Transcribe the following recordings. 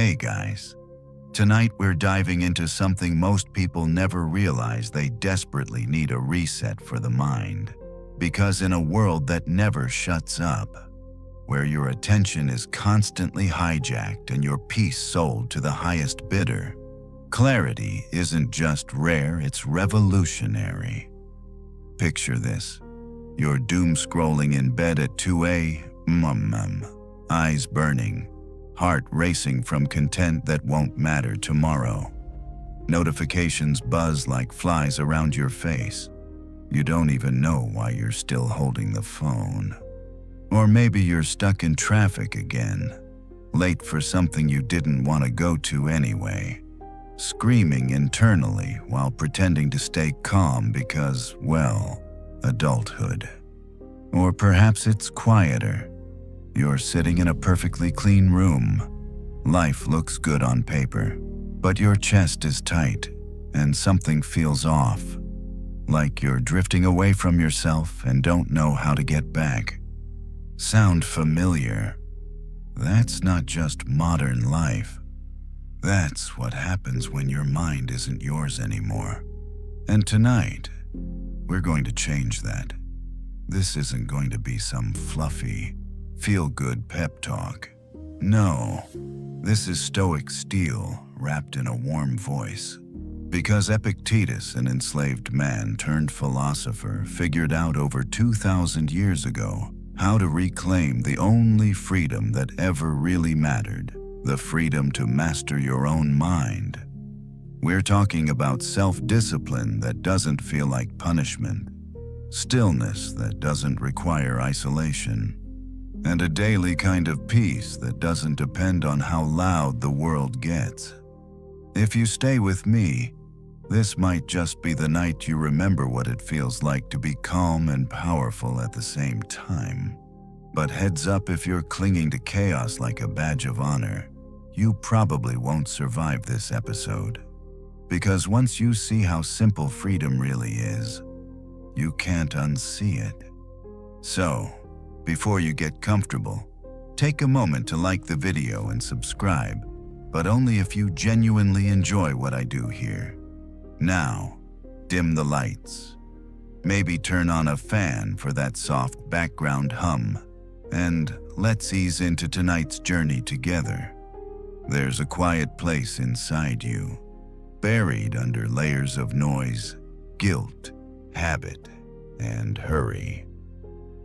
Hey guys, tonight we're diving into something most people never realize they desperately need a reset for the mind. Because in a world that never shuts up, where your attention is constantly hijacked and your peace sold to the highest bidder, clarity isn't just rare, it's revolutionary. Picture this. You're doom scrolling in bed at 2 a.m., eyes burning, heart racing from content that won't matter tomorrow. Notifications buzz like flies around your face. You don't even know why you're still holding the phone. Or maybe you're stuck in traffic again, late for something you didn't want to go to anyway, screaming internally while pretending to stay calm because, well, adulthood. Or perhaps it's quieter. You're sitting in a perfectly clean room. Life looks good on paper, but your chest is tight and something feels off, like you're drifting away from yourself and don't know how to get back. Sound familiar? That's not just modern life. That's what happens when your mind isn't yours anymore. And tonight, we're going to change that. This isn't going to be some fluffy, feel-good pep talk. No, this is Stoic steel wrapped in a warm voice. Because Epictetus, an enslaved man turned philosopher, figured out over 2,000 years ago how to reclaim the only freedom that ever really mattered, the freedom to master your own mind. We're talking about self-discipline that doesn't feel like punishment, stillness that doesn't require isolation, and a daily kind of peace that doesn't depend on how loud the world gets. If you stay with me, this might just be the night you remember what it feels like to be calm and powerful at the same time. But heads up, if you're clinging to chaos like a badge of honor, you probably won't survive this episode. Because once you see how simple freedom really is, you can't unsee it. So, before you get comfortable, take a moment to like the video and subscribe, but only if you genuinely enjoy what I do here. Now, dim the lights. Maybe turn on a fan for that soft background hum, and let's ease into tonight's journey together. There's a quiet place inside you, buried under layers of noise, guilt, habit, and hurry.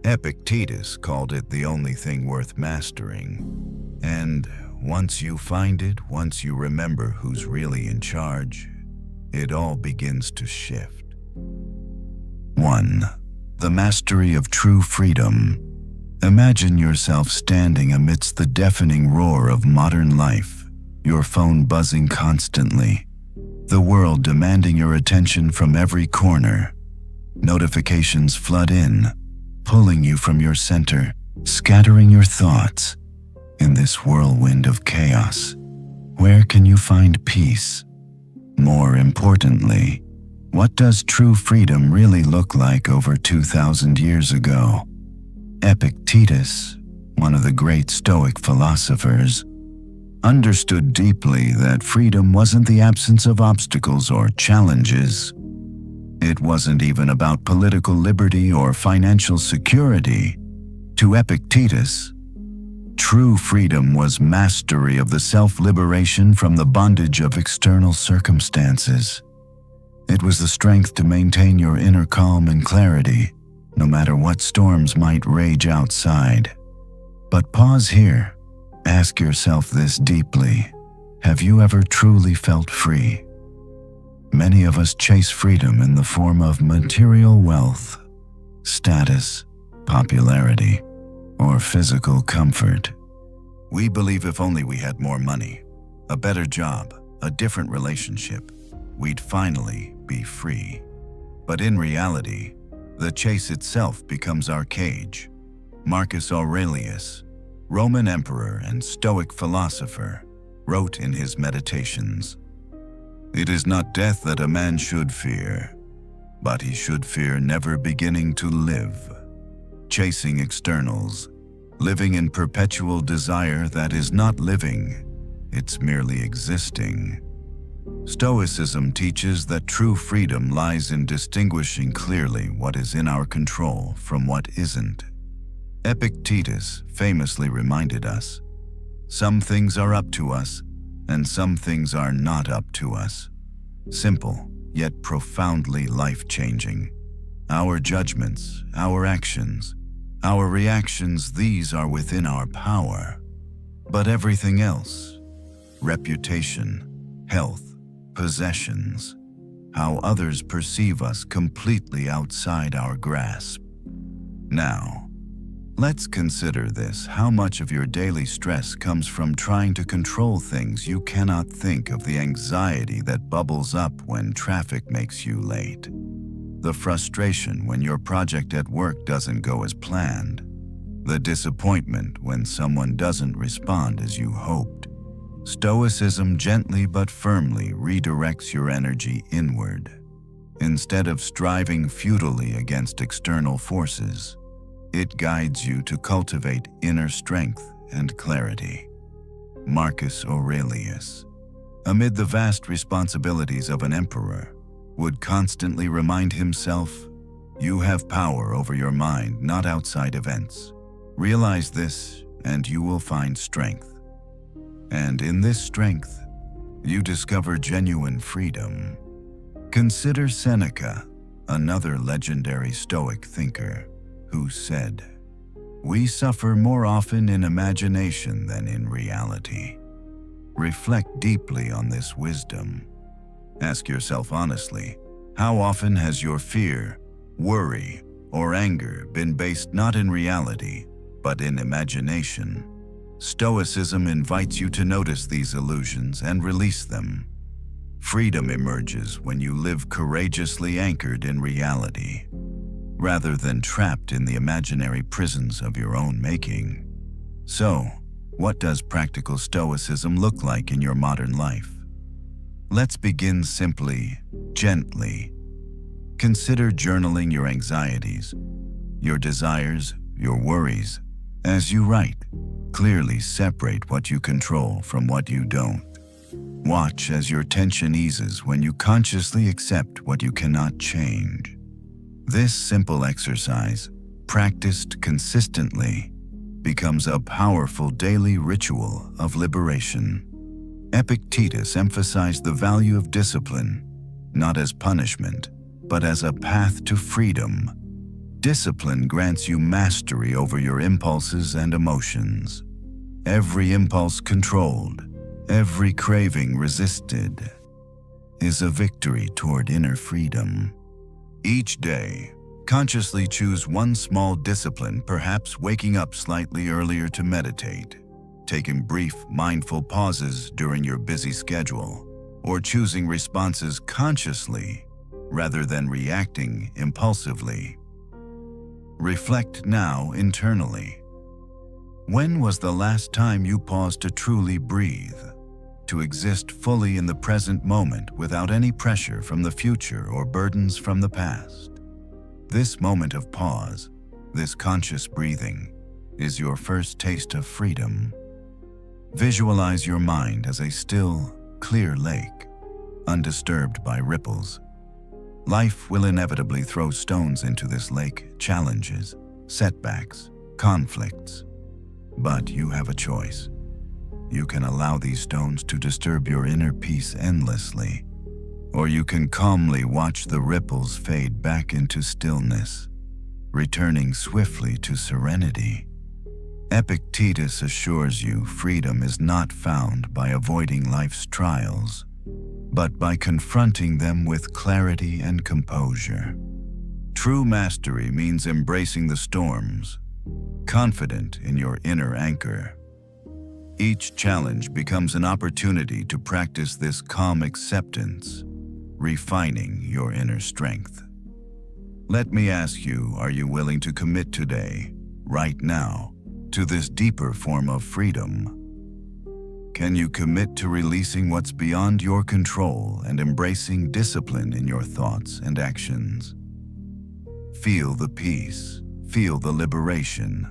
Epictetus called it the only thing worth mastering. And once you find it, once you remember who's really in charge, it all begins to shift. 1. The mastery of true freedom. Imagine yourself standing amidst the deafening roar of modern life, your phone buzzing constantly, the world demanding your attention from every corner. Notifications flood in, pulling you from your center, scattering your thoughts. In this whirlwind of chaos, where can you find peace? More importantly, what does true freedom really look like over 2,000 years ago? Epictetus, one of the great Stoic philosophers, understood deeply that freedom wasn't the absence of obstacles or challenges. It wasn't even about political liberty or financial security. To Epictetus, true freedom was mastery of the self-liberation from the bondage of external circumstances. It was the strength to maintain your inner calm and clarity, no matter what storms might rage outside. But pause here. Ask yourself this deeply. Have you ever truly felt free? Many of us chase freedom in the form of material wealth, status, popularity, or physical comfort. We believe if only we had more money, a better job, a different relationship, we'd finally be free. But in reality, the chase itself becomes our cage. Marcus Aurelius, Roman emperor and Stoic philosopher, wrote in his Meditations, "It is not death that a man should fear, but he should fear never beginning to live." Chasing externals, living in perpetual desire that is not living, it's merely existing. Stoicism teaches that true freedom lies in distinguishing clearly what is in our control from what isn't. Epictetus famously reminded us, "Some things are up to us, and some things are not up to us." Simple, yet profoundly life-changing. Our judgments, our actions, our reactions, these are within our power. But everything else, reputation, health, possessions, how others perceive us, completely outside our grasp. Now, let's consider this. How much of your daily stress comes from trying to control things you cannot think of? The anxiety that bubbles up when traffic makes you late. The frustration when your project at work doesn't go as planned. The disappointment when someone doesn't respond as you hoped. Stoicism gently but firmly redirects your energy inward. Instead of striving futilely against external forces, it guides you to cultivate inner strength and clarity. Marcus Aurelius, amid the vast responsibilities of an emperor, would constantly remind himself, "You have power over your mind, not outside events. Realize this, and you will find strength. And in this strength, you discover genuine freedom." Consider Seneca, another legendary Stoic thinker, who said, "We suffer more often in imagination than in reality." Reflect deeply on this wisdom. Ask yourself honestly, how often has your fear, worry, or anger been based not in reality, but in imagination? Stoicism invites you to notice these illusions and release them. Freedom emerges when you live courageously anchored in reality, rather than trapped in the imaginary prisons of your own making. So, what does practical Stoicism look like in your modern life? Let's begin simply, gently. Consider journaling your anxieties, your desires, your worries. As you write, clearly separate what you control from what you don't. Watch as your tension eases when you consciously accept what you cannot change. This simple exercise, practiced consistently, becomes a powerful daily ritual of liberation. Epictetus emphasized the value of discipline, not as punishment, but as a path to freedom. Discipline grants you mastery over your impulses and emotions. Every impulse controlled, every craving resisted, is a victory toward inner freedom. Each day, consciously choose one small discipline, perhaps waking up slightly earlier to meditate, taking brief, mindful pauses during your busy schedule, or choosing responses consciously rather than reacting impulsively. Reflect now internally. When was the last time you paused to truly breathe, to exist fully in the present moment without any pressure from the future or burdens from the past? This moment of pause, this conscious breathing, is your first taste of freedom. Visualize your mind as a still, clear lake, undisturbed by ripples. Life will inevitably throw stones into this lake, challenges, setbacks, conflicts. But you have a choice. You can allow these stones to disturb your inner peace endlessly, or you can calmly watch the ripples fade back into stillness, returning swiftly to serenity. Epictetus assures you freedom is not found by avoiding life's trials, but by confronting them with clarity and composure. True mastery means embracing the storms, confident in your inner anchor. Each challenge becomes an opportunity to practice this calm acceptance, refining your inner strength. Let me ask you, are you willing to commit today, right now, to this deeper form of freedom? Can you commit to releasing what's beyond your control and embracing discipline in your thoughts and actions? Feel the peace, feel the liberation.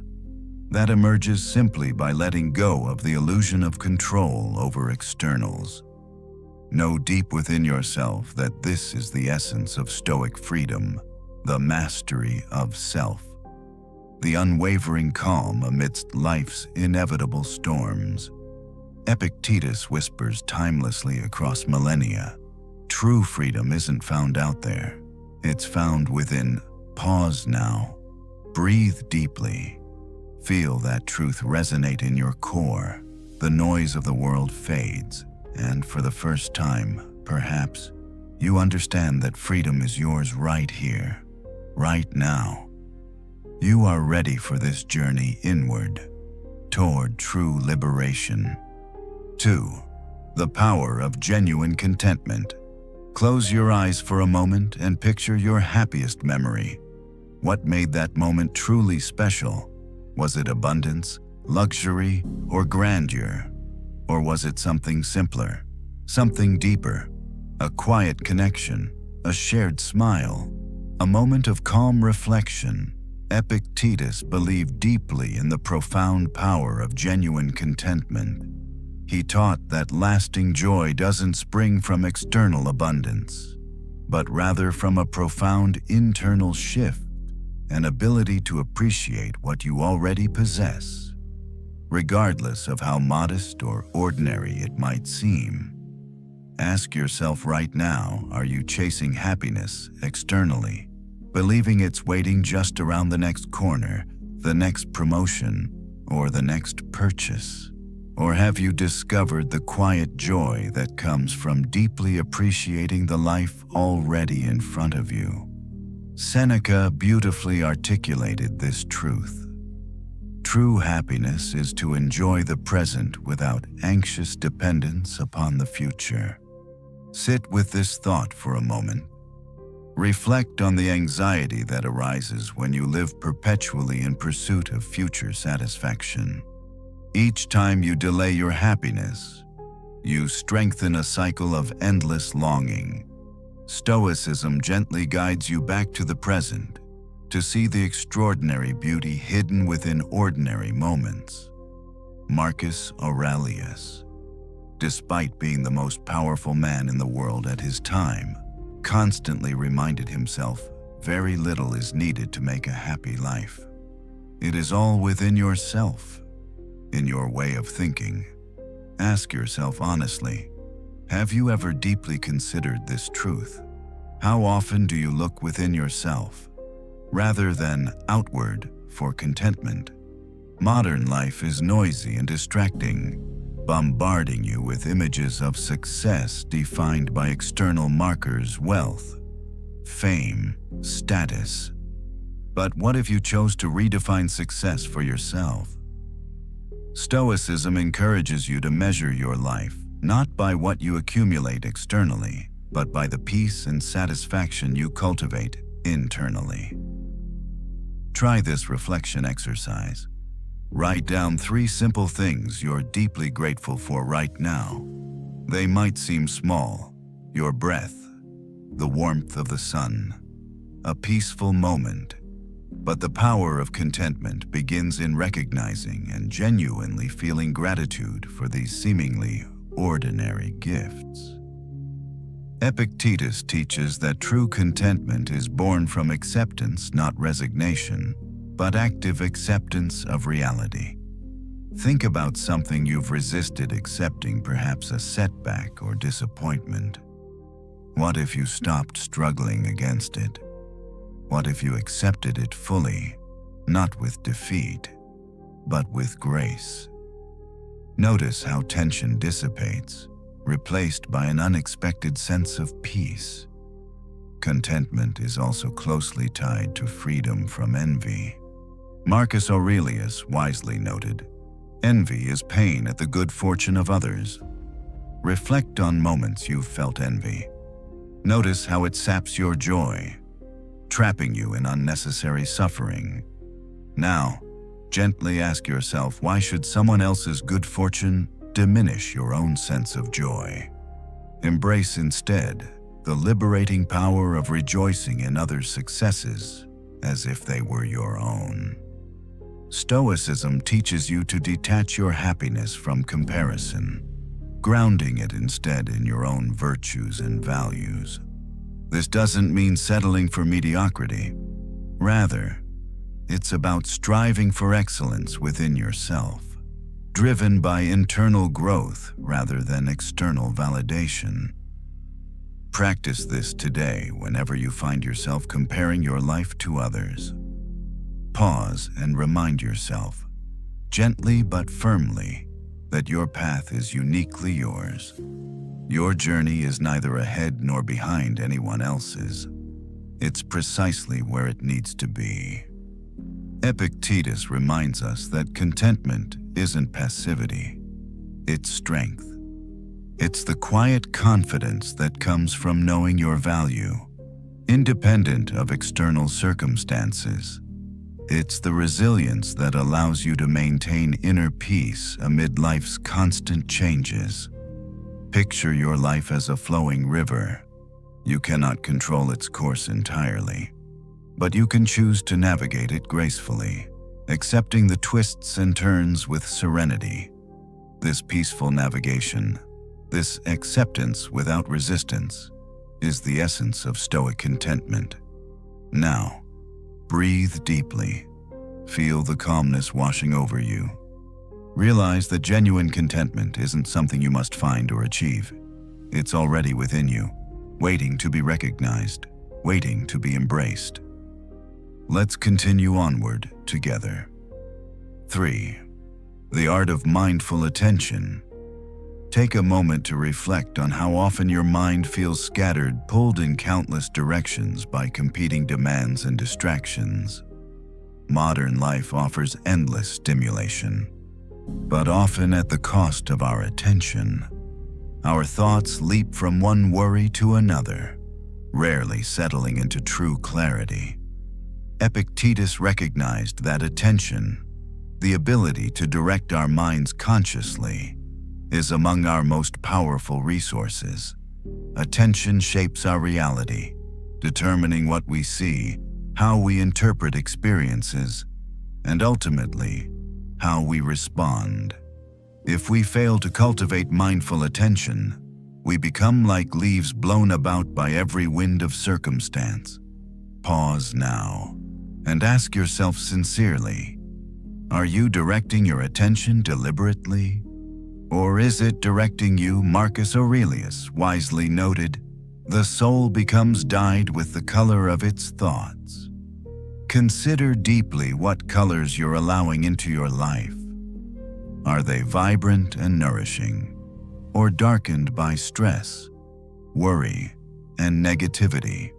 that emerges simply by letting go of the illusion of control over externals. Know deep within yourself that this is the essence of Stoic freedom, the mastery of self, the unwavering calm amidst life's inevitable storms. Epictetus whispers timelessly across millennia, true freedom isn't found out there. It's found within. Pause now. Breathe deeply. Feel that truth resonate in your core. The noise of the world fades, and for the first time, perhaps, you understand that freedom is yours right here, right now. You are ready for this journey inward, toward true liberation. 2. The power of genuine contentment. Close your eyes for a moment and picture your happiest memory. What made that moment truly special? Was it abundance, luxury, or grandeur? Or was it something simpler, something deeper? A quiet connection, a shared smile, a moment of calm reflection. Epictetus believed deeply in the profound power of genuine contentment. He taught that lasting joy doesn't spring from external abundance, but rather from a profound internal shift, an ability to appreciate what you already possess, regardless of how modest or ordinary it might seem. Ask yourself right now, are you chasing happiness externally, believing it's waiting just around the next corner, the next promotion, or the next purchase? Or have you discovered the quiet joy that comes from deeply appreciating the life already in front of you? Seneca beautifully articulated this truth. True happiness is to enjoy the present without anxious dependence upon the future. Sit with this thought for a moment. Reflect on the anxiety that arises when you live perpetually in pursuit of future satisfaction. Each time you delay your happiness, you strengthen a cycle of endless longing. Stoicism gently guides you back to the present, to see the extraordinary beauty hidden within ordinary moments. Marcus Aurelius, despite being the most powerful man in the world at his time, constantly reminded himself very little is needed to make a happy life. It is all within yourself, in your way of thinking. Ask yourself honestly, have you ever deeply considered this truth? How often do you look within yourself, rather than outward, for contentment? Modern life is noisy and distracting, bombarding you with images of success defined by external markers, wealth, fame, status. But what if you chose to redefine success for yourself? Stoicism encourages you to measure your life not by what you accumulate externally, but by the peace and satisfaction you cultivate internally. Try this reflection exercise. Write down 3 simple things you're deeply grateful for right now. They might seem small: your breath, the warmth of the sun, a peaceful moment. But the power of contentment begins in recognizing and genuinely feeling gratitude for these seemingly ordinary gifts. Epictetus teaches that true contentment is born from acceptance, not resignation, but active acceptance of reality. Think about something you've resisted accepting, perhaps a setback or disappointment. What if you stopped struggling against it? What if you accepted it fully, not with defeat, but with grace? Notice how tension dissipates, replaced by an unexpected sense of peace. Contentment is also closely tied to freedom from envy. Marcus Aurelius wisely noted, "Envy is pain at the good fortune of others." Reflect on moments you've felt envy. Notice how it saps your joy, trapping you in unnecessary suffering. Now, gently ask yourself, why should someone else's good fortune diminish your own sense of joy? Embrace instead the liberating power of rejoicing in others' successes as if they were your own. Stoicism teaches you to detach your happiness from comparison, grounding it instead in your own virtues and values. This doesn't mean settling for mediocrity. Rather, it's about striving for excellence within yourself, driven by internal growth rather than external validation. Practice this today whenever you find yourself comparing your life to others. Pause and remind yourself, gently but firmly, that your path is uniquely yours. Your journey is neither ahead nor behind anyone else's. It's precisely where it needs to be. Epictetus reminds us that contentment isn't passivity, it's strength. It's the quiet confidence that comes from knowing your value, independent of external circumstances. It's the resilience that allows you to maintain inner peace amid life's constant changes. Picture your life as a flowing river. You cannot control its course entirely, but you can choose to navigate it gracefully, accepting the twists and turns with serenity. This peaceful navigation, this acceptance without resistance, is the essence of Stoic contentment. Now, breathe deeply. Feel the calmness washing over you. Realize that genuine contentment isn't something you must find or achieve. It's already within you, waiting to be recognized, waiting to be embraced. Let's continue onward together. 3. The art of mindful attention. Take a moment to reflect on how often your mind feels scattered, pulled in countless directions by competing demands and distractions. Modern life offers endless stimulation, but often at the cost of our attention. Our thoughts leap from one worry to another, rarely settling into true clarity. Epictetus recognized that attention, the ability to direct our minds consciously, is among our most powerful resources. Attention shapes our reality, determining what we see, how we interpret experiences, and ultimately, how we respond. If we fail to cultivate mindful attention, we become like leaves blown about by every wind of circumstance. Pause now and ask yourself sincerely, are you directing your attention deliberately? Or is it directing you? Marcus Aurelius wisely noted, "The soul becomes dyed with the color of its thoughts." Consider deeply what colors you're allowing into your life. Are they vibrant and nourishing, or darkened by stress, worry, and negativity?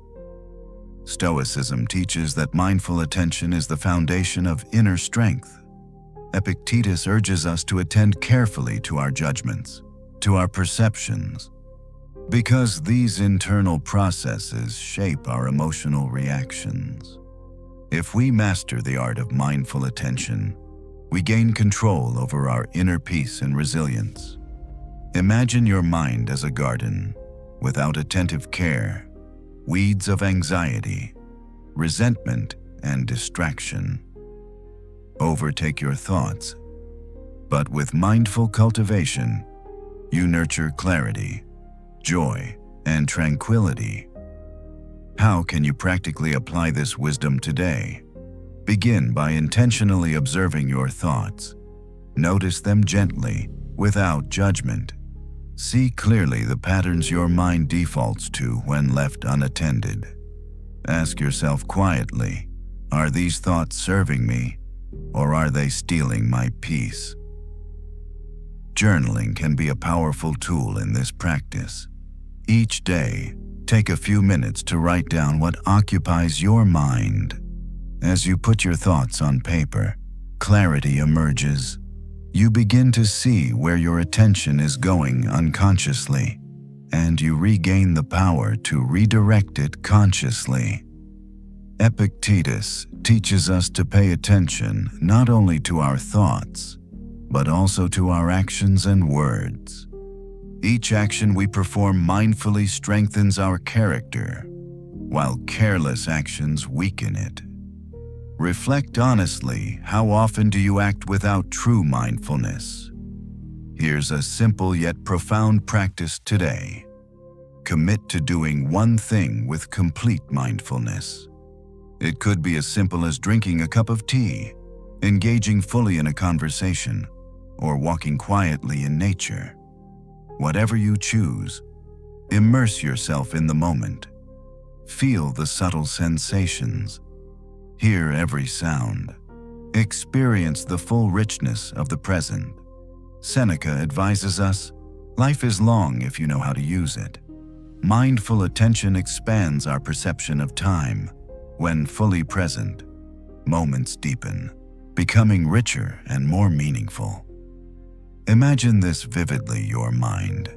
Stoicism teaches that mindful attention is the foundation of inner strength. Epictetus urges us to attend carefully to our judgments, to our perceptions, because these internal processes shape our emotional reactions. If we master the art of mindful attention, we gain control over our inner peace and resilience. Imagine your mind as a garden. Without attentive care, weeds of anxiety, resentment, and distraction overtake your thoughts. But with mindful cultivation, you nurture clarity, joy, and tranquility. How can you practically apply this wisdom today? Begin by intentionally observing your thoughts. Notice them gently, without judgment. See clearly the patterns your mind defaults to when left unattended. Ask yourself quietly, are these thoughts serving me, or are they stealing my peace? Journaling can be a powerful tool in this practice. Each day, take a few minutes to write down what occupies your mind. As you put your thoughts on paper, clarity emerges. You begin to see where your attention is going unconsciously, and you regain the power to redirect it consciously. Epictetus teaches us to pay attention not only to our thoughts, but also to our actions and words. Each action we perform mindfully strengthens our character, while careless actions weaken it. Reflect honestly, how often do you act without true mindfulness? Here's a simple yet profound practice today. Commit to doing one thing with complete mindfulness. It could be as simple as drinking a cup of tea, engaging fully in a conversation, or walking quietly in nature. Whatever you choose, immerse yourself in the moment. Feel the subtle sensations. Hear every sound. Experience the full richness of the present. Seneca advises us, life is long if you know how to use it. Mindful attention expands our perception of time. When fully present, moments deepen, becoming richer and more meaningful. Imagine this vividly, your mind,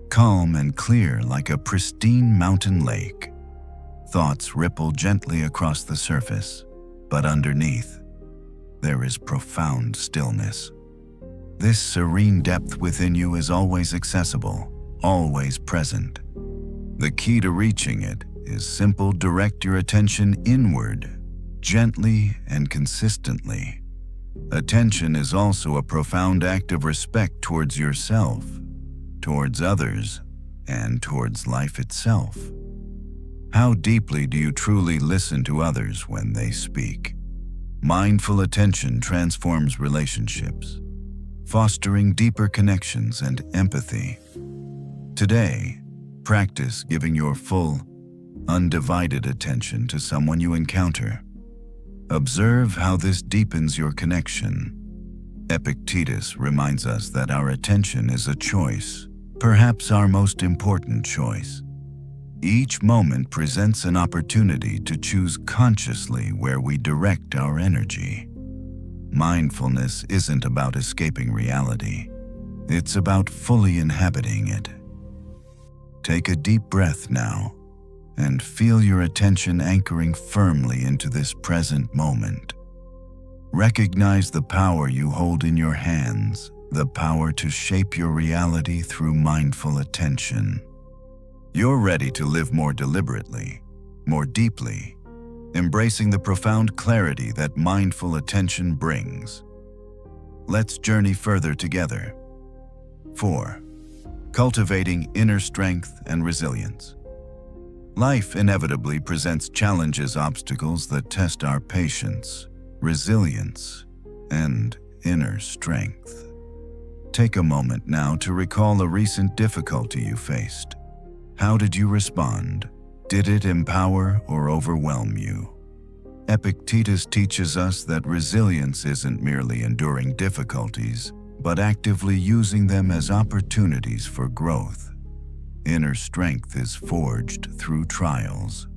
calm and clear like a pristine mountain lake. Thoughts ripple gently across the surface, but underneath, there is profound stillness. This serene depth within you is always accessible, always present. The key to reaching it is simple: direct your attention inward, gently and consistently. Attention is also a profound act of respect towards yourself, towards others, and towards life itself. How deeply do you truly listen to others when they speak? Mindful attention transforms relationships, fostering deeper connections and empathy. Today, practice giving your full, undivided attention to someone you encounter. Observe how this deepens your connection. Epictetus reminds us that our attention is a choice, perhaps our most important choice. Each moment presents an opportunity to choose consciously where we direct our energy. Mindfulness isn't about escaping reality. It's about fully inhabiting it. Take a deep breath now, and feel your attention anchoring firmly into this present moment. Recognize the power you hold in your hands, the power to shape your reality through mindful attention. You're ready to live more deliberately, more deeply, embracing the profound clarity that mindful attention brings. Let's journey further together. 4. Cultivating inner strength and resilience. Life inevitably presents challenges, obstacles that test our patience, resilience, and inner strength. Take a moment now to recall a recent difficulty you faced. How did you respond? Did it empower or overwhelm you? Epictetus teaches us that resilience isn't merely enduring difficulties, but actively using them as opportunities for growth. Inner strength is forged through trials,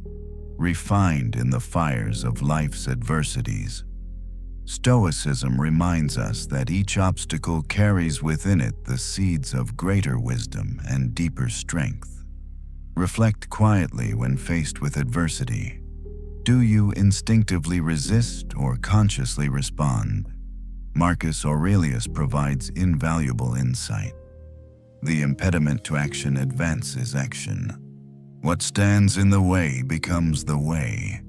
refined in the fires of life's adversities. Stoicism reminds us that each obstacle carries within it the seeds of greater wisdom and deeper strength. Reflect quietly when faced with adversity. Do you instinctively resist or consciously respond? Marcus Aurelius provides invaluable insight. The impediment to action advances action. What stands in the way becomes the way.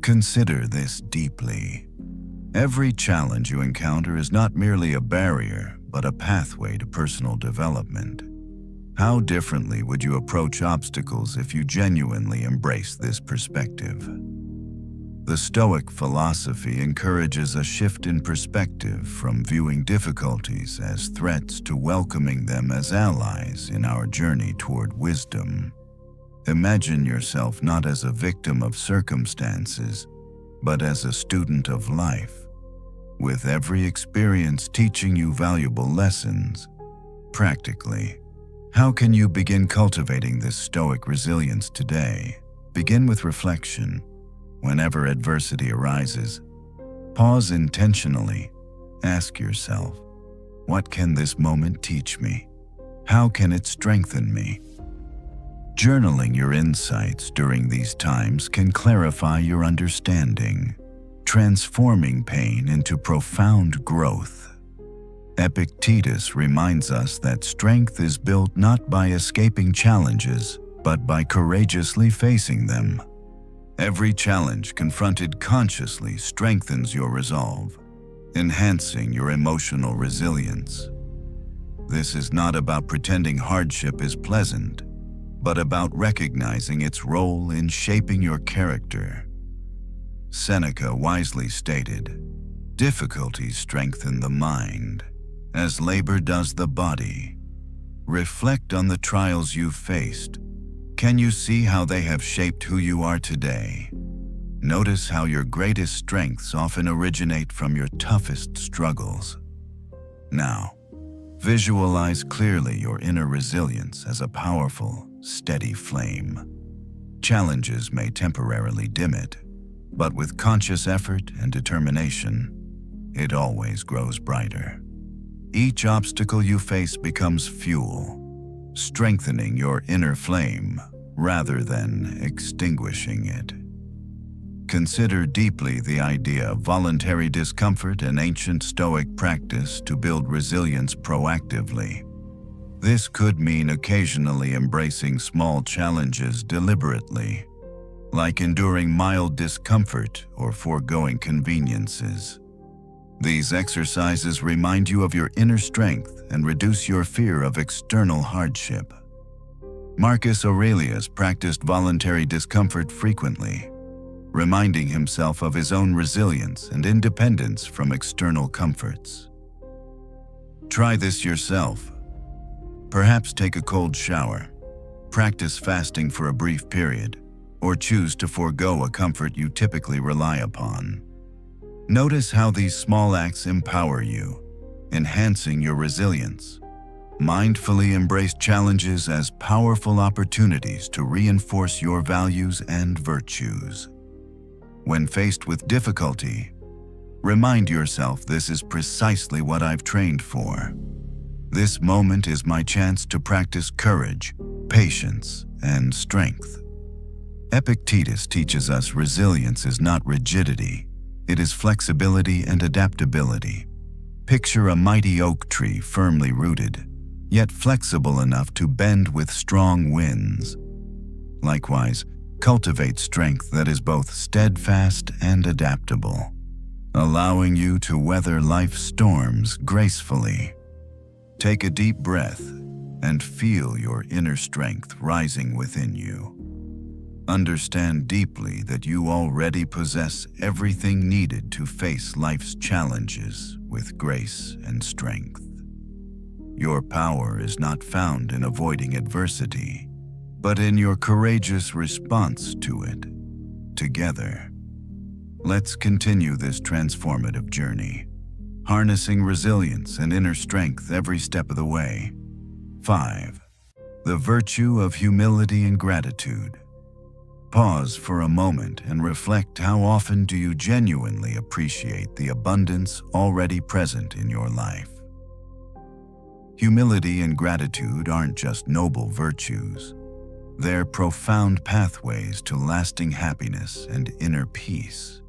Consider this deeply. Every challenge you encounter is not merely a barrier, but a pathway to personal development. How differently would you approach obstacles if you genuinely embrace this perspective? The Stoic philosophy encourages a shift in perspective from viewing difficulties as threats to welcoming them as allies in our journey toward wisdom. Imagine yourself not as a victim of circumstances, but as a student of life, with every experience teaching you valuable lessons. Practically, how can you begin cultivating this Stoic resilience today? Begin with reflection. Whenever adversity arises, pause intentionally. Ask yourself, what can this moment teach me? How can it strengthen me? Journaling your insights during these times can clarify your understanding, transforming pain into profound growth. Epictetus reminds us that strength is built not by escaping challenges, but by courageously facing them. Every challenge confronted consciously strengthens your resolve, enhancing your emotional resilience. This is not about pretending hardship is pleasant, but about recognizing its role in shaping your character. Seneca wisely stated, "Difficulties strengthen the mind, as labor does the body." Reflect on the trials you've faced. Can you see how they have shaped who you are today? Notice how your greatest strengths often originate from your toughest struggles. Now, visualize clearly your inner resilience as a powerful, steady flame. Challenges may temporarily dim it, but with conscious effort and determination, it always grows brighter. Each obstacle you face becomes fuel, strengthening your inner flame rather than extinguishing it. Consider deeply the idea of voluntary discomfort, an ancient Stoic practice to build resilience proactively. This could mean occasionally embracing small challenges deliberately, like enduring mild discomfort or foregoing conveniences. These exercises remind you of your inner strength and reduce your fear of external hardship. Marcus Aurelius practiced voluntary discomfort frequently, reminding himself of his own resilience and independence from external comforts. Try this yourself. Perhaps take a cold shower, practice fasting for a brief period, or choose to forego a comfort you typically rely upon. Notice how these small acts empower you, enhancing your resilience. Mindfully embrace challenges as powerful opportunities to reinforce your values and virtues. When faced with difficulty, remind yourself, this is precisely what I've trained for. This moment is my chance to practice courage, patience, and strength. Epictetus teaches us resilience is not rigidity, it is flexibility and adaptability. Picture a mighty oak tree firmly rooted, yet flexible enough to bend with strong winds. Likewise, cultivate strength that is both steadfast and adaptable, allowing you to weather life's storms gracefully. Take a deep breath and feel your inner strength rising within you. Understand deeply that you already possess everything needed to face life's challenges with grace and strength. Your power is not found in avoiding adversity, but in your courageous response to it. Together, let's continue this transformative journey, harnessing resilience and inner strength every step of the way. 5. The virtue of humility and gratitude. Pause for a moment and reflect, how often do you genuinely appreciate the abundance already present in your life? Humility and gratitude aren't just noble virtues. They're profound pathways to lasting happiness and inner peace.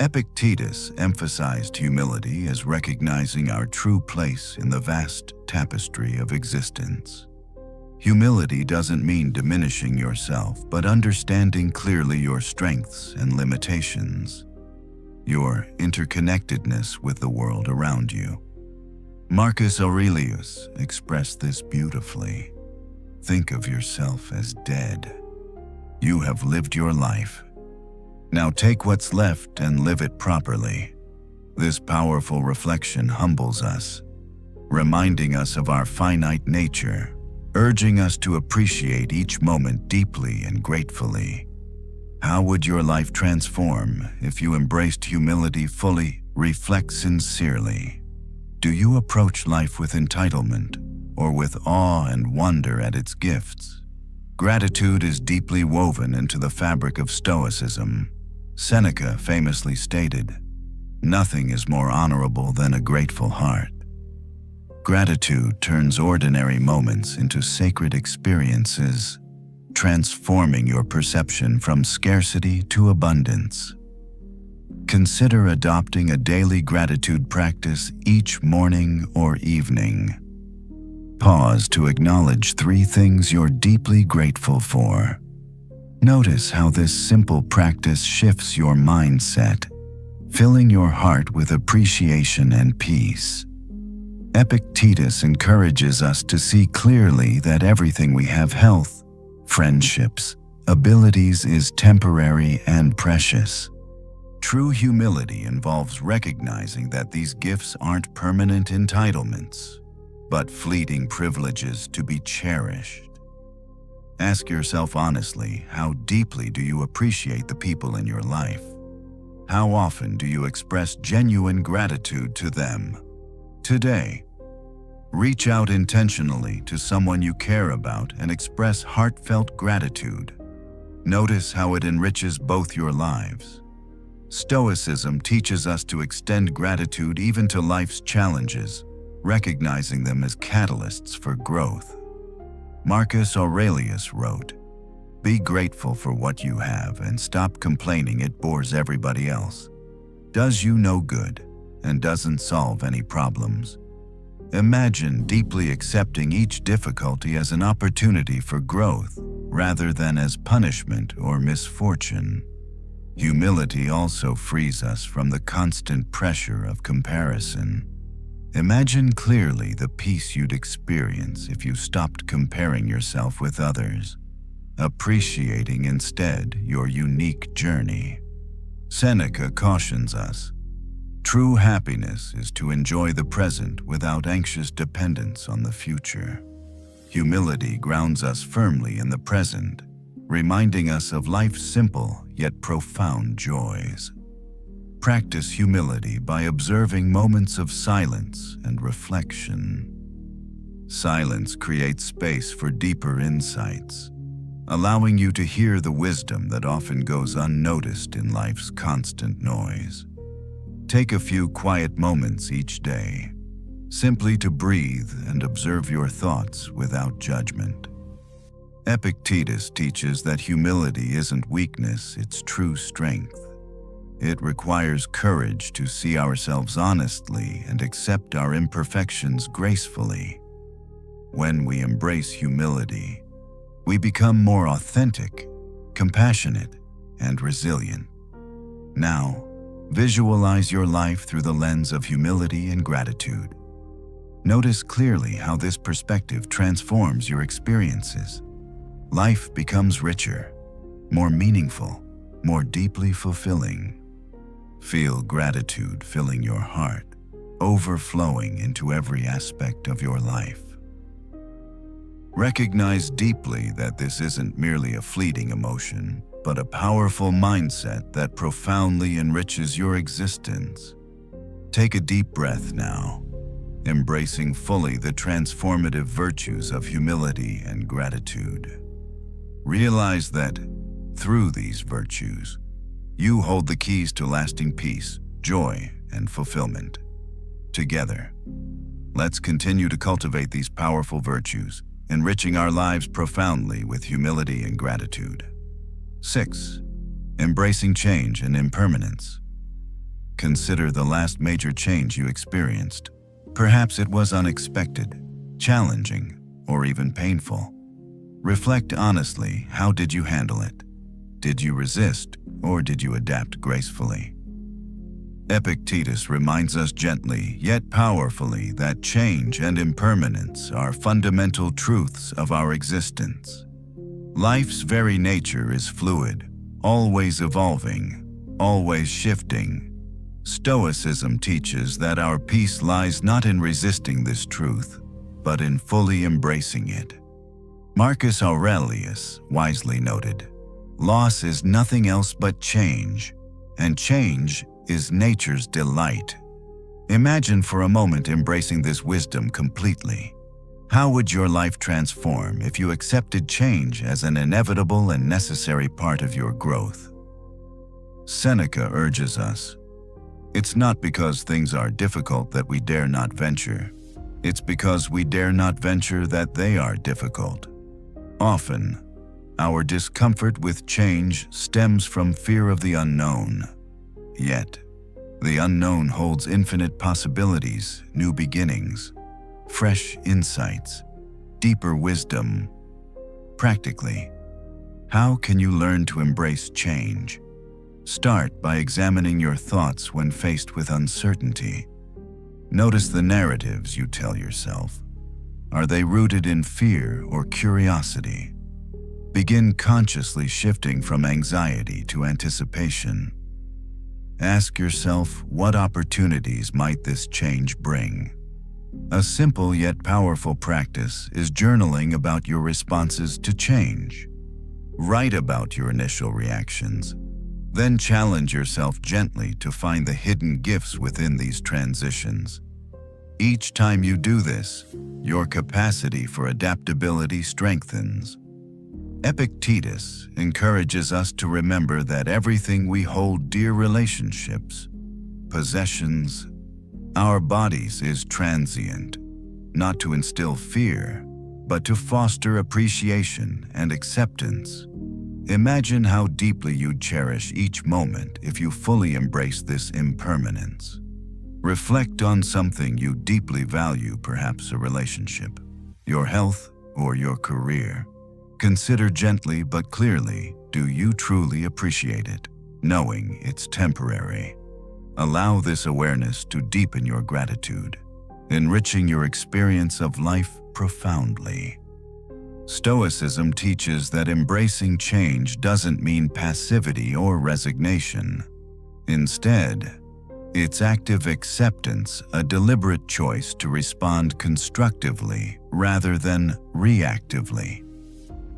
Epictetus emphasized humility as recognizing our true place in the vast tapestry of existence. Humility doesn't mean diminishing yourself, but understanding clearly your strengths and limitations, your interconnectedness with the world around you. Marcus Aurelius expressed this beautifully. Think of yourself as dead. You have lived your life. Now take what's left and live it properly. This powerful reflection humbles us, reminding us of our finite nature, urging us to appreciate each moment deeply and gratefully. How would your life transform if you embraced humility fully? Reflect sincerely. Do you approach life with entitlement or with awe and wonder at its gifts? Gratitude is deeply woven into the fabric of Stoicism. Seneca famously stated, "Nothing is more honorable than a grateful heart." Gratitude turns ordinary moments into sacred experiences, transforming your perception from scarcity to abundance. Consider adopting a daily gratitude practice each morning or evening. Pause to acknowledge 3 things you're deeply grateful for. Notice how this simple practice shifts your mindset, filling your heart with appreciation and peace. Epictetus encourages us to see clearly that everything we have, health, friendships, abilities, is temporary and precious. True humility involves recognizing that these gifts aren't permanent entitlements, but fleeting privileges to be cherished. Ask yourself honestly, how deeply do you appreciate the people in your life? How often do you express genuine gratitude to them? Today, reach out intentionally to someone you care about and express heartfelt gratitude. Notice how it enriches both your lives. Stoicism teaches us to extend gratitude even to life's challenges, recognizing them as catalysts for growth. Marcus Aurelius wrote, "Be grateful for what you have and stop complaining it bores everybody else. Does you no good and doesn't solve any problems." Imagine deeply accepting each difficulty as an opportunity for growth rather than as punishment or misfortune. Humility also frees us from the constant pressure of comparison. Imagine clearly the peace you'd experience if you stopped comparing yourself with others, appreciating instead your unique journey. Seneca cautions us, "True happiness is to enjoy the present without anxious dependence on the future." Humility grounds us firmly in the present, reminding us of life's simple yet profound joys. Practice humility by observing moments of silence and reflection. Silence creates space for deeper insights, allowing you to hear the wisdom that often goes unnoticed in life's constant noise. Take a few quiet moments each day, simply to breathe and observe your thoughts without judgment. Epictetus teaches that humility isn't weakness, it's true strength. It requires courage to see ourselves honestly and accept our imperfections gracefully. When we embrace humility, we become more authentic, compassionate, and resilient. Now, visualize your life through the lens of humility and gratitude. Notice clearly how this perspective transforms your experiences. Life becomes richer, more meaningful, more deeply fulfilling. Feel gratitude filling your heart, overflowing into every aspect of your life. Recognize deeply that this isn't merely a fleeting emotion, but a powerful mindset that profoundly enriches your existence. Take a deep breath now, embracing fully the transformative virtues of humility and gratitude. Realize that, through these virtues, you hold the keys to lasting peace, joy, and fulfillment. Together, let's continue to cultivate these powerful virtues, enriching our lives profoundly with humility and gratitude. 6. Embracing change and impermanence. Consider the last major change you experienced. Perhaps it was unexpected, challenging, or even painful. Reflect honestly, how did you handle it? Did you resist, or did you adapt gracefully? Epictetus reminds us gently yet powerfully that change and impermanence are fundamental truths of our existence. Life's very nature is fluid, always evolving, always shifting. Stoicism teaches that our peace lies not in resisting this truth, but in fully embracing it. Marcus Aurelius wisely noted, "Loss is nothing else but change, and change is nature's delight." Imagine for a moment embracing this wisdom completely. How would your life transform if you accepted change as an inevitable and necessary part of your growth? Seneca urges us, "It's not because things are difficult that we dare not venture. It's because we dare not venture that they are difficult." Often, our discomfort with change stems from fear of the unknown. Yet, the unknown holds infinite possibilities, new beginnings, fresh insights, deeper wisdom. Practically, How can you learn to embrace change? Start by examining your thoughts when faced with uncertainty. Notice the narratives you tell yourself. Are they rooted in fear or curiosity? Begin consciously shifting from anxiety to anticipation. Ask yourself, what opportunities might this change bring? A simple yet powerful practice is journaling about your responses to change. Write about your initial reactions. Then challenge yourself gently to find the hidden gifts within these transitions. Each time you do this, your capacity for adaptability strengthens. Epictetus encourages us to remember that everything we hold dear, relationships, possessions, our bodies, is transient, not to instill fear, but to foster appreciation and acceptance. Imagine how deeply you'd cherish each moment if you fully embrace this impermanence. Reflect on something you deeply value, perhaps a relationship, your health, or your career. Consider gently but clearly, do you truly appreciate it, knowing it's temporary? Allow this awareness to deepen your gratitude, enriching your experience of life profoundly. Stoicism teaches that embracing change doesn't mean passivity or resignation. Instead, it's active acceptance, a deliberate choice to respond constructively rather than reactively.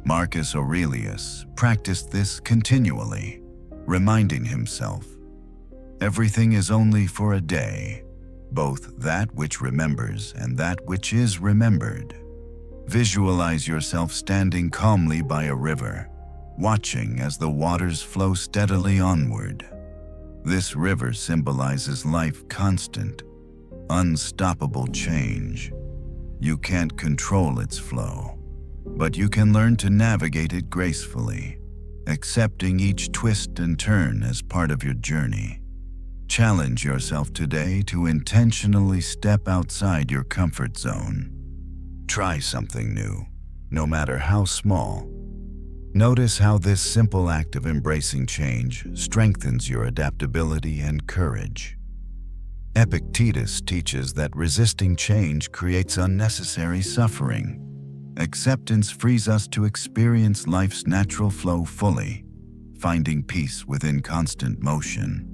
Marcus Aurelius practiced this continually, reminding himself, "Everything is only for a day, both that which remembers and that which is remembered." Visualize yourself standing calmly by a river, watching as the waters flow steadily onward. This river symbolizes life, constant, unstoppable change. You can't control its flow, but you can learn to navigate it gracefully, accepting each twist and turn as part of your journey. Challenge yourself today to intentionally step outside your comfort zone. Try something new, no matter how small. Notice how this simple act of embracing change strengthens your adaptability and courage. Epictetus teaches that resisting change creates unnecessary suffering. Acceptance frees us to experience life's natural flow fully, finding peace within constant motion.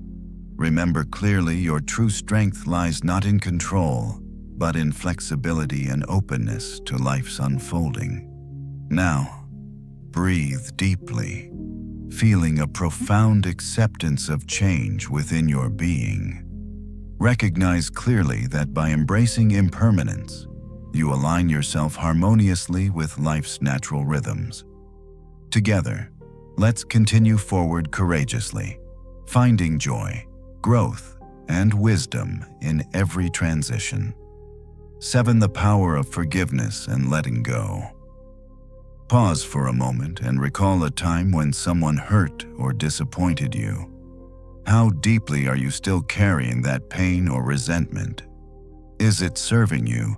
Remember clearly, your true strength lies not in control, but in flexibility and openness to life's unfolding. Now, breathe deeply, feeling a profound acceptance of change within your being. Recognize clearly that by embracing impermanence, you align yourself harmoniously with life's natural rhythms. Together, let's continue forward courageously, finding joy, growth, and wisdom in every transition. 7. The power of forgiveness and letting go. Pause for a moment and recall a time when someone hurt or disappointed you. How deeply are you still carrying that pain or resentment? Is it serving you,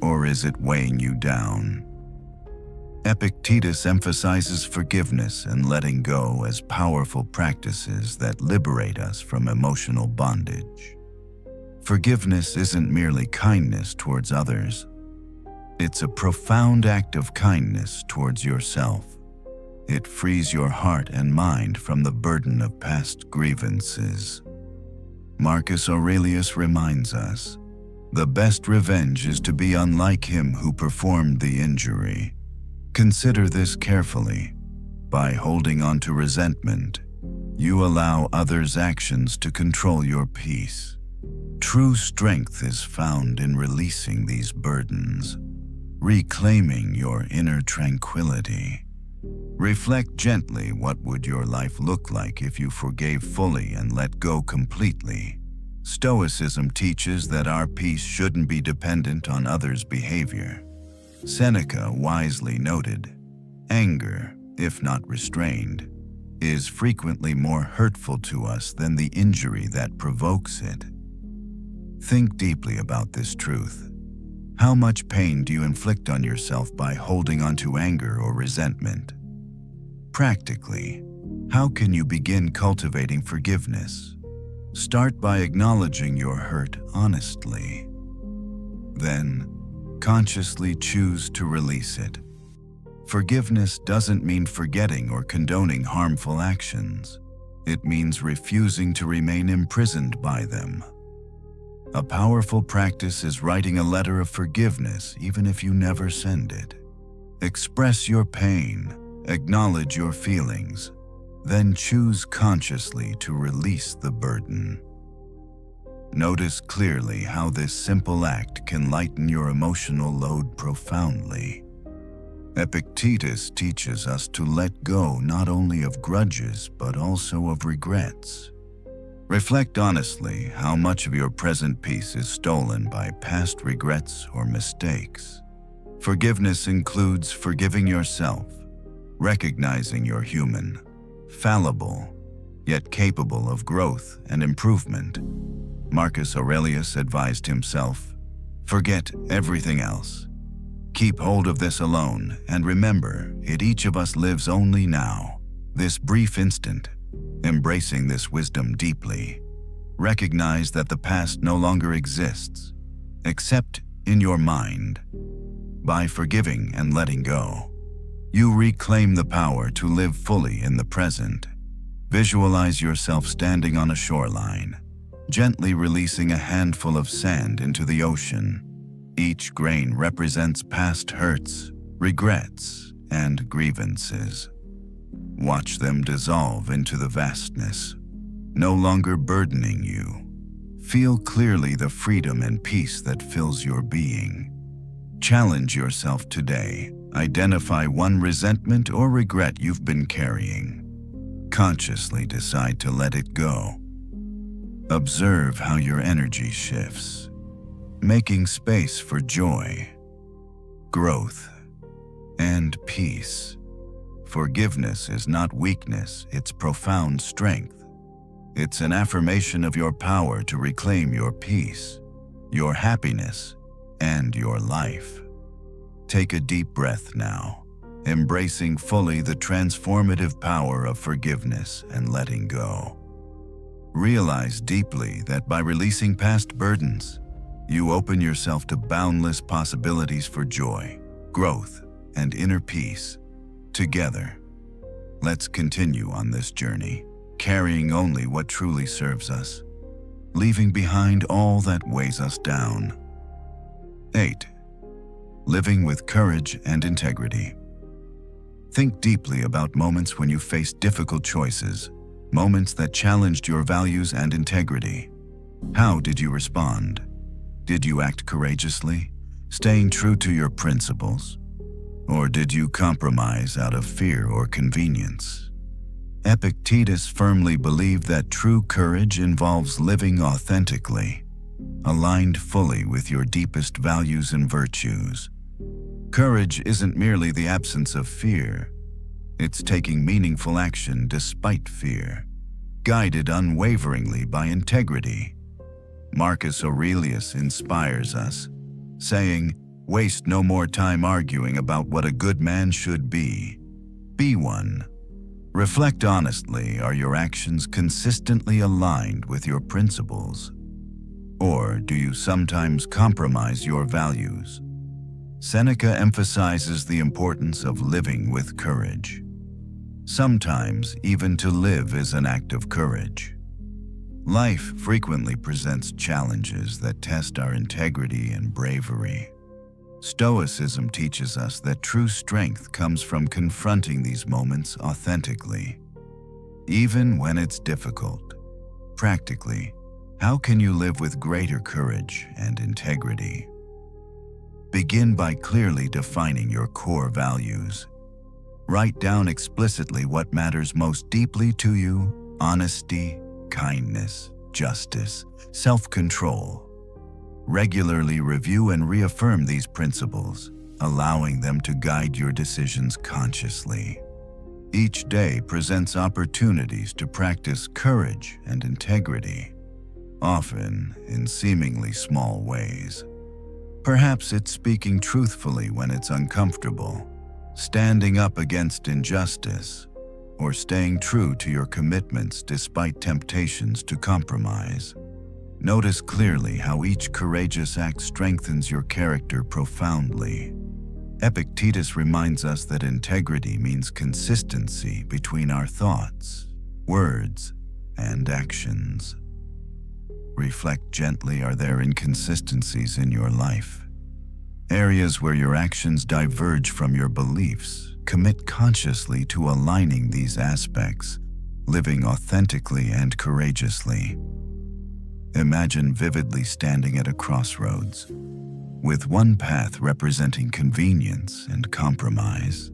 or is it weighing you down? Epictetus emphasizes forgiveness and letting go as powerful practices that liberate us from emotional bondage. Forgiveness isn't merely kindness towards others. It's a profound act of kindness towards yourself. It frees your heart and mind from the burden of past grievances. Marcus Aurelius reminds us, the best revenge is to be unlike him who performed the injury. Consider this carefully. By holding on to resentment, you allow others' actions to control your peace. True strength is found in releasing these burdens, reclaiming your inner tranquility. Reflect gently, what would your life look like if you forgave fully and let go completely? Stoicism teaches that our peace shouldn't be dependent on others' behavior. Seneca wisely noted, anger, if not restrained, is frequently more hurtful to us than the injury that provokes it. Think deeply about this truth. How much pain do you inflict on yourself by holding on to anger or resentment? Practically, how can you begin cultivating forgiveness? Start by acknowledging your hurt honestly. Then, consciously choose to release it. Forgiveness doesn't mean forgetting or condoning harmful actions. It means refusing to remain imprisoned by them. A powerful practice is writing a letter of forgiveness even if you never send it. Express your pain, acknowledge your feelings, then choose consciously to release the burden. Notice clearly how this simple act can lighten your emotional load profoundly. Epictetus teaches us to let go not only of grudges but also of regrets. Reflect honestly how much of your present peace is stolen by past regrets or mistakes. Forgiveness includes forgiving yourself, recognizing you're human, fallible, yet capable of growth and improvement. Marcus Aurelius advised himself, "Forget everything else. Keep hold of this alone, and remember, each of us lives only now, this brief instant." Embracing this wisdom deeply, recognize that the past no longer exists, except in your mind. By forgiving and letting go, you reclaim the power to live fully in the present. Visualize yourself standing on a shoreline, gently releasing a handful of sand into the ocean. Each grain represents past hurts, regrets, and grievances. Watch them dissolve into the vastness, no longer burdening you. Feel clearly the freedom and peace that fills your being. Challenge yourself today. Identify one resentment or regret you've been carrying. Consciously decide to let it go. Observe how your energy shifts, making space for joy, growth, and peace. Forgiveness is not weakness, it's profound strength. It's an affirmation of your power to reclaim your peace, your happiness, and your life. Take a deep breath now, embracing fully the transformative power of forgiveness and letting go. Realize deeply that by releasing past burdens, you open yourself to boundless possibilities for joy, growth, and inner peace. Together, let's continue on this journey, carrying only what truly serves us, leaving behind all that weighs us down. 8. Living with courage and integrity. Think deeply about moments when you faced difficult choices, moments that challenged your values and integrity. How did you respond? Did you act courageously, staying true to your principles? Or did you compromise out of fear or convenience? Epictetus firmly believed that true courage involves living authentically, aligned fully with your deepest values and virtues. Courage isn't merely the absence of fear. It's taking meaningful action despite fear, guided unwaveringly by integrity. Marcus Aurelius inspires us, saying, "Waste no more time arguing about what a good man should be. Be one." Reflect honestly, are your actions consistently aligned with your principles? Or do you sometimes compromise your values? Seneca emphasizes the importance of living with courage. Sometimes, even to live is an act of courage. Life frequently presents challenges that test our integrity and bravery. Stoicism teaches us that true strength comes from confronting these moments authentically, even when it's difficult. Practically, how can you live with greater courage and integrity? Begin by clearly defining your core values. Write down explicitly what matters most deeply to you: honesty, kindness, justice, self-control. Regularly review and reaffirm these principles, allowing them to guide your decisions consciously. Each day presents opportunities to practice courage and integrity, often in seemingly small ways. Perhaps it's speaking truthfully when it's uncomfortable, standing up against injustice, or staying true to your commitments despite temptations to compromise. Notice clearly how each courageous act strengthens your character profoundly. Epictetus reminds us that integrity means consistency between our thoughts, words, and actions. Reflect gently. Are there inconsistencies in your life? Areas where your actions diverge from your beliefs? Commit consciously to aligning these aspects, living authentically and courageously. Imagine vividly standing at a crossroads, with one path representing convenience and compromise,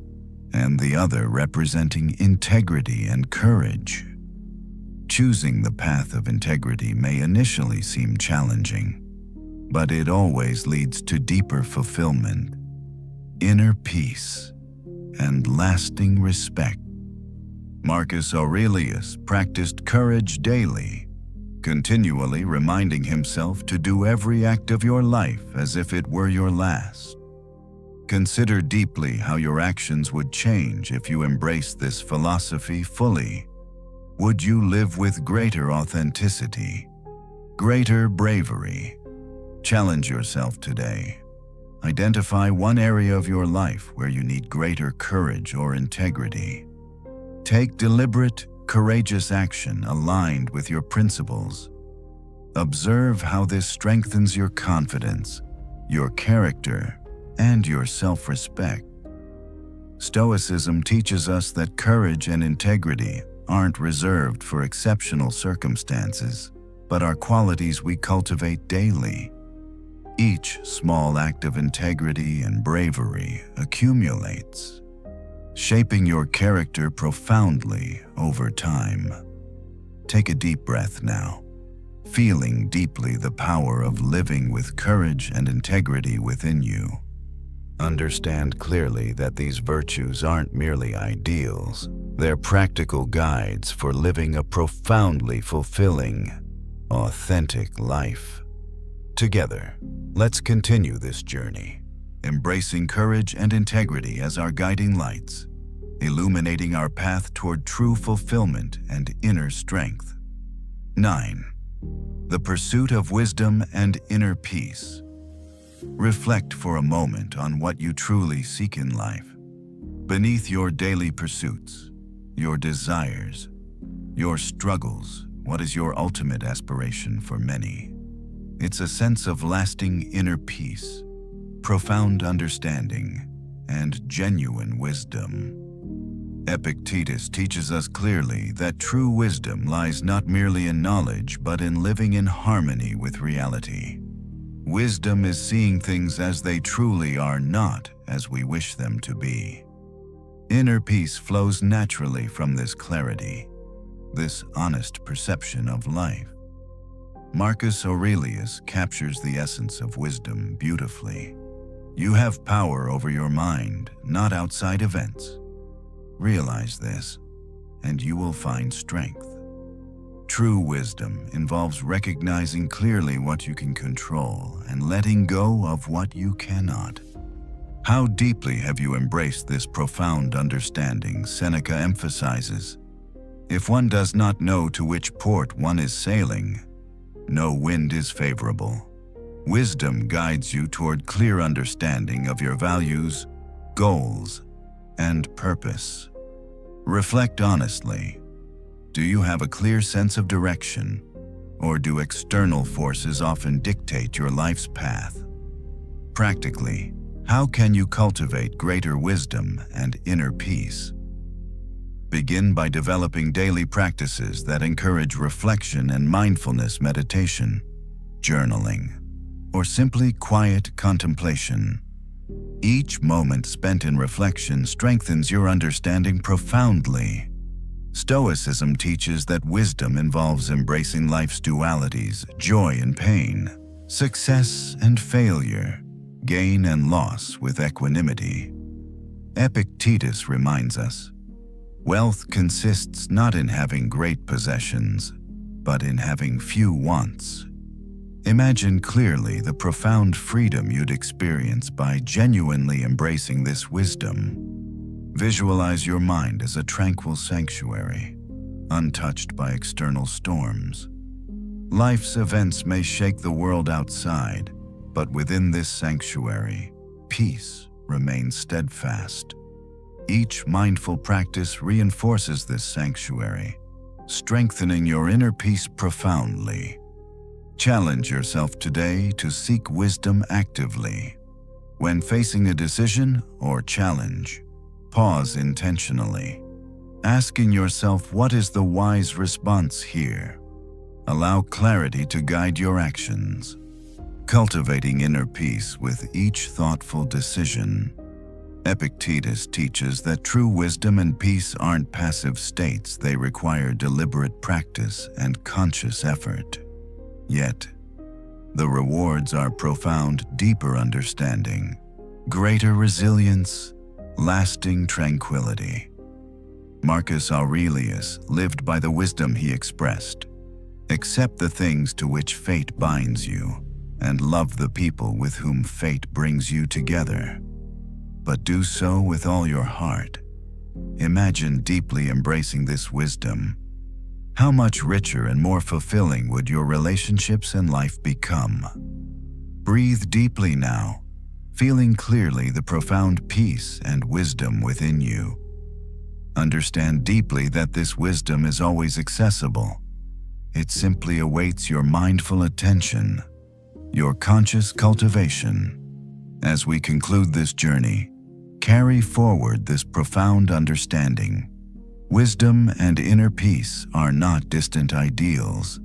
and the other representing integrity and courage. Choosing the path of integrity may initially seem challenging, but it always leads to deeper fulfillment, inner peace, and lasting respect. Marcus Aurelius practiced courage daily, continually reminding himself to do every act of your life as if it were your last. Consider deeply how your actions would change if you embraced this philosophy fully. Would you live with greater authenticity, greater bravery? Challenge yourself today. Identify one area of your life where you need greater courage or integrity. Take deliberate, courageous action aligned with your principles. Observe how this strengthens your confidence, your character, and your self-respect. Stoicism teaches us that courage and integrity aren't reserved for exceptional circumstances, but are qualities we cultivate daily. Each small act of integrity and bravery accumulates, shaping your character profoundly over time. Take a deep breath now, feeling deeply the power of living with courage and integrity within you. Understand clearly that these virtues aren't merely ideals, they're practical guides for living a profoundly fulfilling, authentic life. Together, let's continue this journey, embracing courage and integrity as our guiding lights, illuminating our path toward true fulfillment and inner strength. 9. The pursuit of wisdom and inner peace. Reflect for a moment on what you truly seek in life. Beneath your daily pursuits, your desires, your struggles, what is your ultimate aspiration for many? It's a sense of lasting inner peace, profound understanding, and genuine wisdom. Epictetus teaches us clearly that true wisdom lies not merely in knowledge but in living in harmony with reality. Wisdom is seeing things as they truly are, not as we wish them to be. Inner peace flows naturally from this clarity, this honest perception of life. Marcus Aurelius captures the essence of wisdom beautifully. You have power over your mind, not outside events. Realize this, and you will find strength. True wisdom involves recognizing clearly what you can control and letting go of what you cannot. How deeply have you embraced this profound understanding? Seneca emphasizes, if one does not know to which port one is sailing, no wind is favorable. Wisdom guides you toward clear understanding of your values, goals, and purpose. Reflect honestly. Do you have a clear sense of direction, or do external forces often dictate your life's path? Practically, how can you cultivate greater wisdom and inner peace? Begin by developing daily practices that encourage reflection and mindfulness, meditation, journaling, or simply quiet contemplation. Each moment spent in reflection strengthens your understanding profoundly. Stoicism teaches that wisdom involves embracing life's dualities, joy and pain, success and failure, gain and loss with equanimity. Epictetus reminds us, wealth consists not in having great possessions, but in having few wants. Imagine clearly the profound freedom you'd experience by genuinely embracing this wisdom. Visualize your mind as a tranquil sanctuary, untouched by external storms. Life's events may shake the world outside, but within this sanctuary, peace remains steadfast. Each mindful practice reinforces this sanctuary, strengthening your inner peace profoundly. Challenge yourself today to seek wisdom actively. When facing a decision or challenge, pause intentionally, asking yourself, what is the wise response here? Allow clarity to guide your actions, cultivating inner peace with each thoughtful decision. Epictetus teaches that true wisdom and peace aren't passive states, they require deliberate practice and conscious effort. Yet, the rewards are profound, deeper understanding, greater resilience, lasting tranquility. Marcus Aurelius lived by the wisdom he expressed. Accept the things to which fate binds you, and love the people with whom fate brings you together. But do so with all your heart. Imagine deeply embracing this wisdom. How much richer and more fulfilling would your relationships and life become? Breathe deeply now, feeling clearly the profound peace and wisdom within you. Understand deeply that this wisdom is always accessible. It simply awaits your mindful attention, your conscious cultivation. As we conclude this journey, carry forward this profound understanding. Wisdom and inner peace are not distant ideals,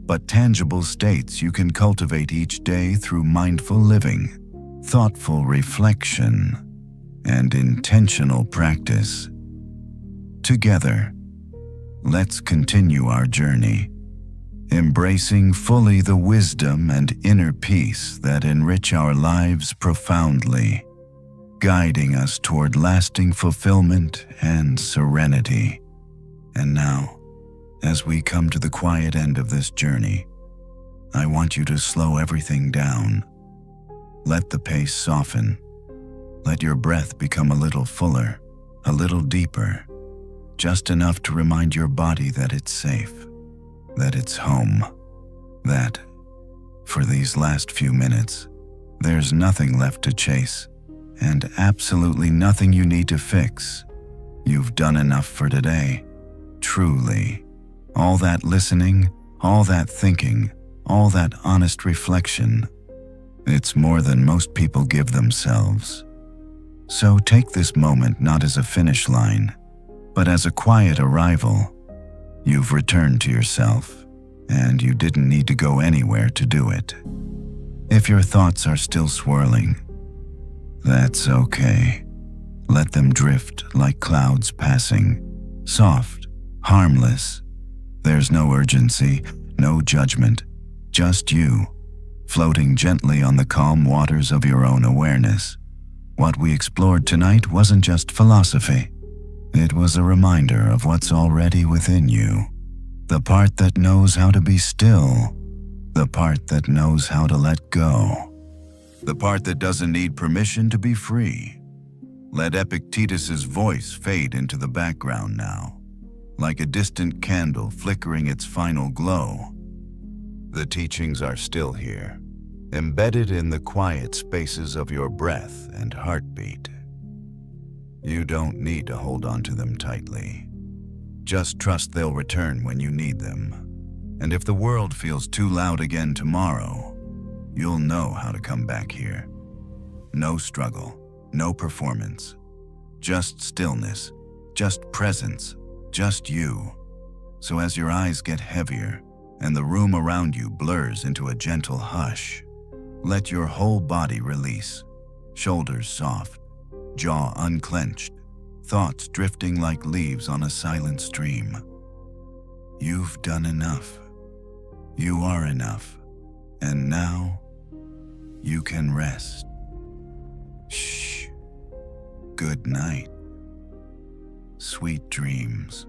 but tangible states you can cultivate each day through mindful living, thoughtful reflection, and intentional practice. Together, let's continue our journey, embracing fully the wisdom and inner peace that enrich our lives profoundly, guiding us toward lasting fulfillment and serenity. And now, as we come to the quiet end of this journey, I want you to slow everything down. Let the pace soften. Let your breath become a little fuller, a little deeper, just enough to remind your body that it's safe, that it's home, that, for these last few minutes, there's nothing left to chase, and absolutely nothing you need to fix. You've done enough for today, truly. All that listening, all that thinking, all that honest reflection, it's more than most people give themselves. So take this moment not as a finish line, but as a quiet arrival. You've returned to yourself, and you didn't need to go anywhere to do it. If your thoughts are still swirling, that's okay. Let them drift like clouds passing, soft, harmless. There's no urgency, no judgment, just you, floating gently on the calm waters of your own awareness. What we explored tonight wasn't just philosophy. It was a reminder of what's already within you. The part that knows how to be still. The part that knows how to let go. The part that doesn't need permission to be free. Let Epictetus's voice fade into the background now, like a distant candle flickering its final glow. The teachings are still here, embedded in the quiet spaces of your breath and heartbeat. You don't need to hold on to them tightly. Just trust they'll return when you need them. And if the world feels too loud again tomorrow, you'll know how to come back here. No struggle, no performance. Just stillness, just presence, just you. So as your eyes get heavier and the room around you blurs into a gentle hush, let your whole body release. Shoulders soft, jaw unclenched, thoughts drifting like leaves on a silent stream. You've done enough. You are enough. And now, you can rest. Shh. Good night. Sweet dreams.